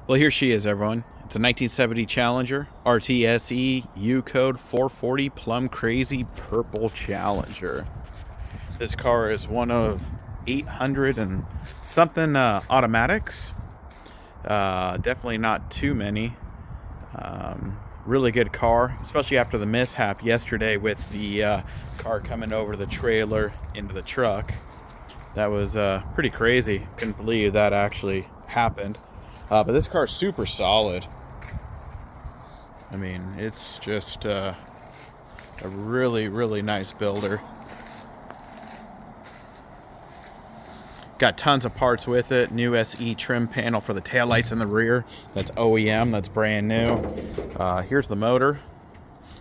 Well, here she is, everyone. It's a 1970 Challenger RTSE U code 440 Plum Crazy Purple Challenger. This car is one of 800 and something automatics. Definitely not too many. Really good car, especially after the mishap yesterday with the car coming over the trailer into the truck. That was pretty crazy. Couldn't believe that actually happened. But this car is super solid. I mean, it's just a really, really nice builder. Got tons of parts with it. New SE trim panel for the taillights in the rear. That's OEM, that's brand new. Here's the motor.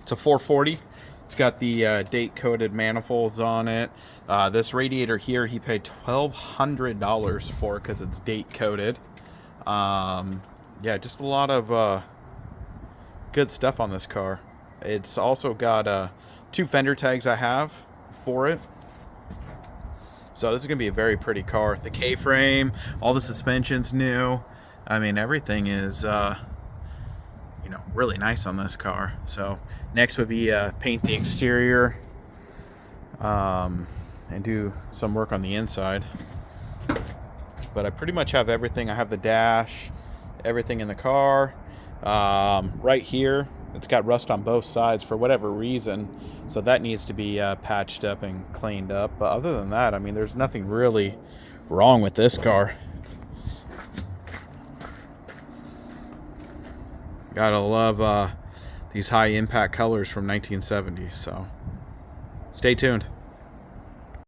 It's a 440. It's got the date-coated manifolds on it. This radiator here, he paid $1,200 for because it's date-coated. Yeah, just a lot of good stuff on this car. It's also got 2 fender tags I have for it. So this is going to be a very pretty car. The K-frame, all the suspension's new. I mean, everything is, really nice on this car. So next would be paint the exterior and do some work on the inside. But I pretty much have everything. I have the dash, everything in the car. Right here, it's got rust on both sides for whatever reason, so that needs to be patched up and cleaned up. But other than that, I mean, there's nothing really wrong with this car. Gotta love these high impact colors from 1970. So stay tuned.